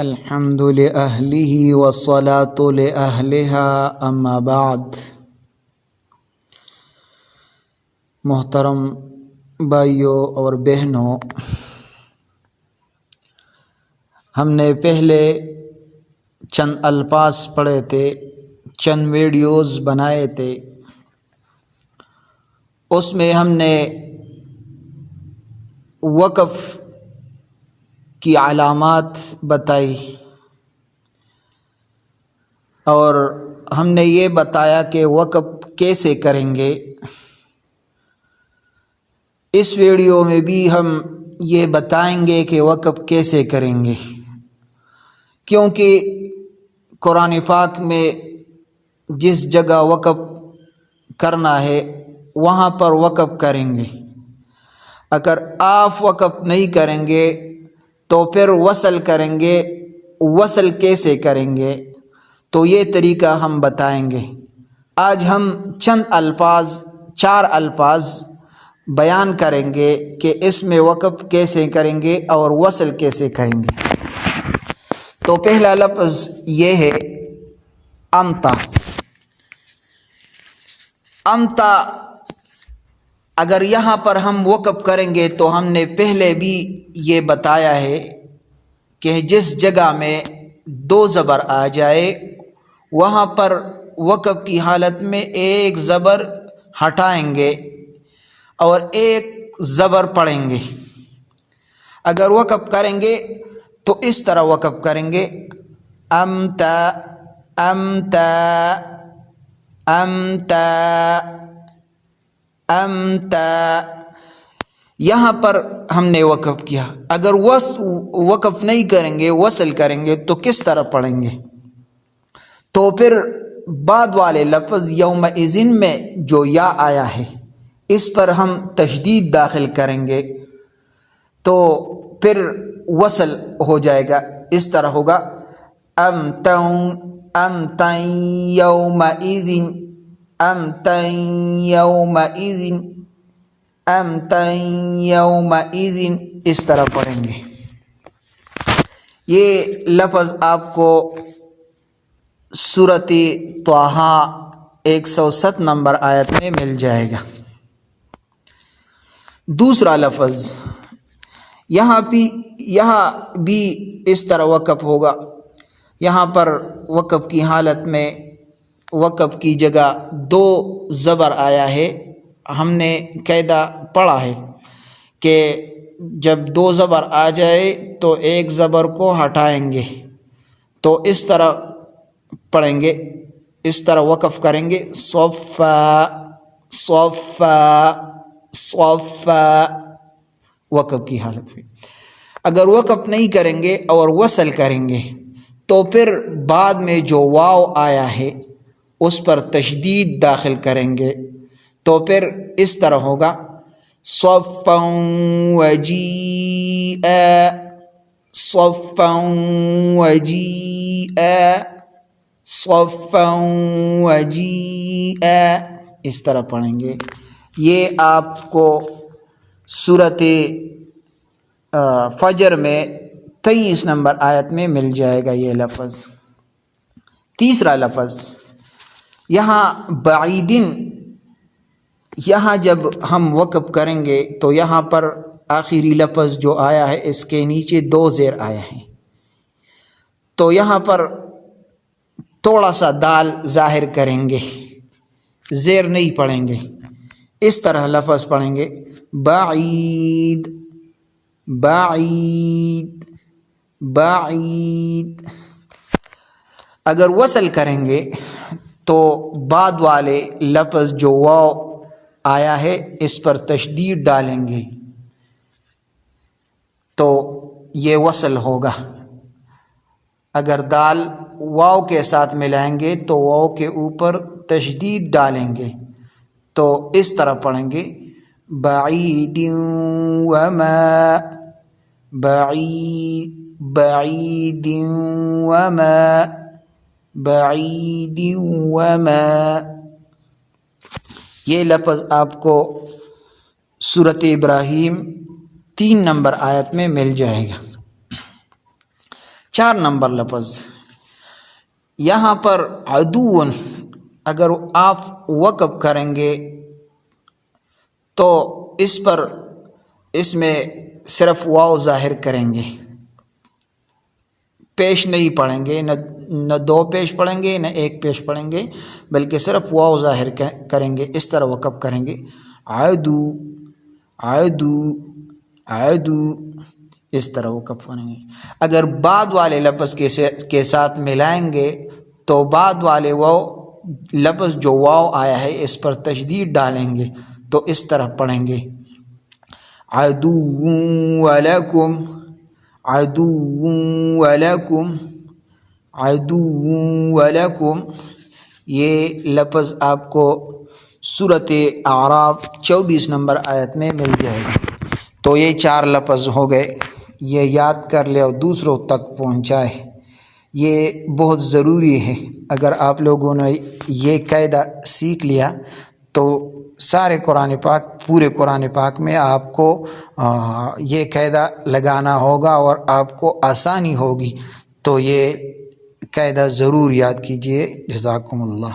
الحمد لأہلہ والصلاة لأہلہا اما بعد۔ محترم بھائیوں اور بہنوں، ہم نے پہلے چند الفاظ پڑھے تھے، چند ویڈیوز بنائے تھے، اس میں ہم نے وقف کی علامات بتائی اور ہم نے یہ بتایا کہ وقف کیسے کریں گے۔ اس ویڈیو میں بھی ہم یہ بتائیں گے کہ وقف کیسے کریں گے، کیونکہ قرآن پاک میں جس جگہ وقف کرنا ہے وہاں پر وقف کریں گے۔ اگر آپ وقف نہیں کریں گے تو پھر وصل کریں گے، وصل کیسے کریں گے تو یہ طریقہ ہم بتائیں گے۔ آج ہم چند الفاظ، 4 الفاظ بیان کریں گے کہ اس میں وقف کیسے کریں گے اور وصل کیسے کریں گے۔ تو پہلا لفظ یہ ہے امتا۔ امتا اگر یہاں پر ہم وقف کریں گے تو ہم نے پہلے بھی یہ بتایا ہے کہ جس جگہ میں 2 زبر آ جائے وہاں پر وقف کی حالت میں ایک زبر ہٹائیں گے اور ایک زبر پڑھیں گے۔ اگر وقف کریں گے تو اس طرح وقف کریں گے، امتا امتا امتا امتا، یہاں پر ہم نے وقف کیا۔ اگر وقف نہیں کریں گے، وصل کریں گے تو کس طرح پڑھیں گے؟ تو پھر بعد والے لفظ یومئذ میں جو یا آیا ہے اس پر ہم تشدید داخل کریں گے تو پھر وصل ہو جائے گا، اس طرح ہوگا امتن امتن یومئذ امتن یومئذ امتن یومئذ، اس طرح پڑھیں گے۔ یہ لفظ آپ کو سورۃ طٰہٰ 107 نمبر آیت میں مل جائے گا۔ دوسرا لفظ یہاں بھی اس طرح وقف ہوگا۔ یہاں پر وقف کی حالت میں وقف کی جگہ 2 زبر آیا ہے۔ ہم نے قاعدہ پڑھا ہے کہ جب 2 زبر آ جائے تو ایک زبر کو ہٹائیں گے، تو اس طرح پڑھیں گے، اس طرح وقف کریں گے، صفا صفا صفا، وقف کی حالت میں۔ اگر وقف نہیں کریں گے اور وصل کریں گے تو پھر بعد میں جو واو آیا ہے اس پر تشدید داخل کریں گے تو پھر اس طرح ہوگا صفا وجیعا صفا وجیعا صفا وجیعا، اس طرح پڑھیں گے۔ یہ آپ کو سورۃ فجر میں 23 نمبر آیت میں مل جائے گا یہ لفظ۔ تیسرا لفظ یہاں بعیدن، یہاں جب ہم وقف کریں گے تو یہاں پر آخری لفظ جو آیا ہے اس کے نیچے 2 زیر آیا ہے، تو یہاں پر تھوڑا سا دال ظاہر کریں گے، زیر نہیں پڑھیں گے، اس طرح لفظ پڑھیں گے بعید بعید بعید۔ اگر وصل کریں گے تو بعد والے لفظ جو واو آیا ہے اس پر تشدید ڈالیں گے تو یہ وصل ہوگا۔ اگر دال واو کے ساتھ ملائیں گے تو واو کے اوپر تشدید ڈالیں گے تو اس طرح پڑھیں گے بعید وما بعید بعید وما بعید وما۔ یہ لفظ آپ کو سورۃ ابراہیم 3 نمبر آیت میں مل جائے گا۔ 4 نمبر لفظ یہاں پر عدون، اگر آپ وقف کریں گے تو اس میں صرف واو ظاہر کریں گے، پیش نہیں پڑھیں گے، نہ 2 پیش پڑھیں گے نہ 1 پیش پڑھیں گے، بلکہ صرف واو ظاہر کریں گے، اس طرح وقف کریں گے، عدو عدو عدو، اس طرح وقف کریں گے۔ اگر بعد والے لفظ کے ساتھ ملائیں گے تو بعد والے وہ لفظ جو واو آیا ہے اس پر تشدید ڈالیں گے، تو اس طرح پڑھیں گے، عدو ولکم عدو ولکم عدو ولکم۔ یہ لفظ آپ کو سورۃ اعراف 24 نمبر آیت میں مل جائے گا۔ تو یہ 4 لفظ ہو گئے، یہ یاد کر لے اور دوسروں تک پہنچائے، یہ بہت ضروری ہے۔ اگر آپ لوگوں نے یہ قاعدہ سیکھ لیا تو سارے پورے قرآن پاک میں آپ کو یہ قاعدہ لگانا ہوگا اور آپ کو آسانی ہوگی، تو یہ قاعدہ ضرور یاد کیجئے۔ جزاکم اللہ۔